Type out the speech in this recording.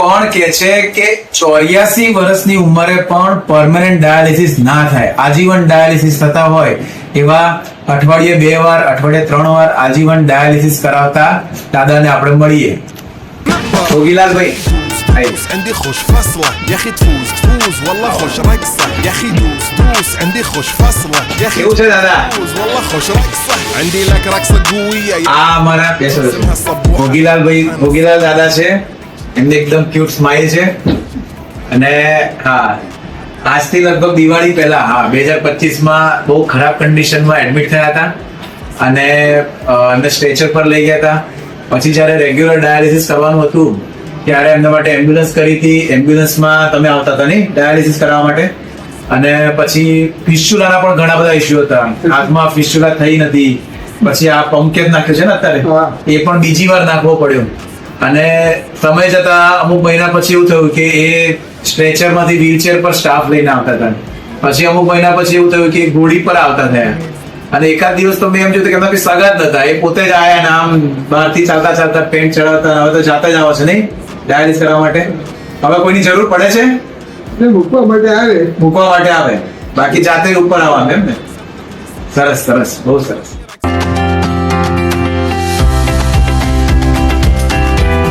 કોણ કે છે કે 84 વર્ષની ઉંમરે પણ પરમેનન્ટ ડાયાલિસિસ ના થાય, આજીવન ડાયાલિસિસ થતા હોય એવા અઠવાડિયે 2 વાર, અઠવાડિયે 3 વાર આજીવન ડાયાલિસિસ કરાવતા દાદાને આપણે મળીએ. ભોગીલાલભાઈ عندي خوش فصلة يا اخي تفوز تفوز والله خوش رقصة يا اخي دوس دوس عندي خوش فصلة يا اخي કેવું છે દાદા? تفوز والله خوش رقصة عندي لك رقصة قوية આ અમારા ભોગીલાલ દાદા છે. એમને એકદમ ક્યુટ સ્માઈલ છે. અને હા, આજથી લગભગ દિવાળી પહેલા, હા 2025 માં બહુ ખરાબ કન્ડિશનમાં એડમિટ થયા હતા અને એમને સ્ટ્રેચર પર લઈ ગયા હતા. પછી જ્યારે રેગ્યુલર ડાયાલિસિસ કરવાનું હતું ત્યારે એમના માટે એમ્બ્યુલન્સ કરી હતી. એમ્બ્યુલન્સમાં તમે આવતા હતા નહીં ડાયાલિસિસ કરાવવા માટે. અને પછી ફિસ્ચ્યુલાના પણ ઘણા બધા ઇસ્યુ હતા. હાથમાં ફિસ્ચ્યુલા થઈ નથી. પછી આ પંકેટ નાખ્યો છે ને અત્યારે, એ પણ બીજી વાર નાખવો પડ્યો. અને સમય જતા અમુક મહિના પછી એવું થયું કે એ સ્ટ્રેચર માંથી વ્હીલચેર પર સ્ટાફ લઈને આવતા હતા. પછી અમુક મહિના પછી એવું થયું કે ઘોડી પર આવતા થયા. અને એકાદ દિવસ તો મેં એમ જોયું કે એમના કોઈ સગા જ નતા, એ પોતે જ આયા ને આમ બહારથી ચાલતા ચાલતા પેન્ટ ચડાવતા. હવે તો જાતા જ આવે છે નહીં ડાયાલિસિસ કરવા માટે. હવે કોઈની જરૂર પડે છે? મૂકવા માટે આવે, મૂકવા માટે આવે, બાકી જાતે ઉપર આવવાનું એમ ને. સરસ સરસ, બહુ સરસ.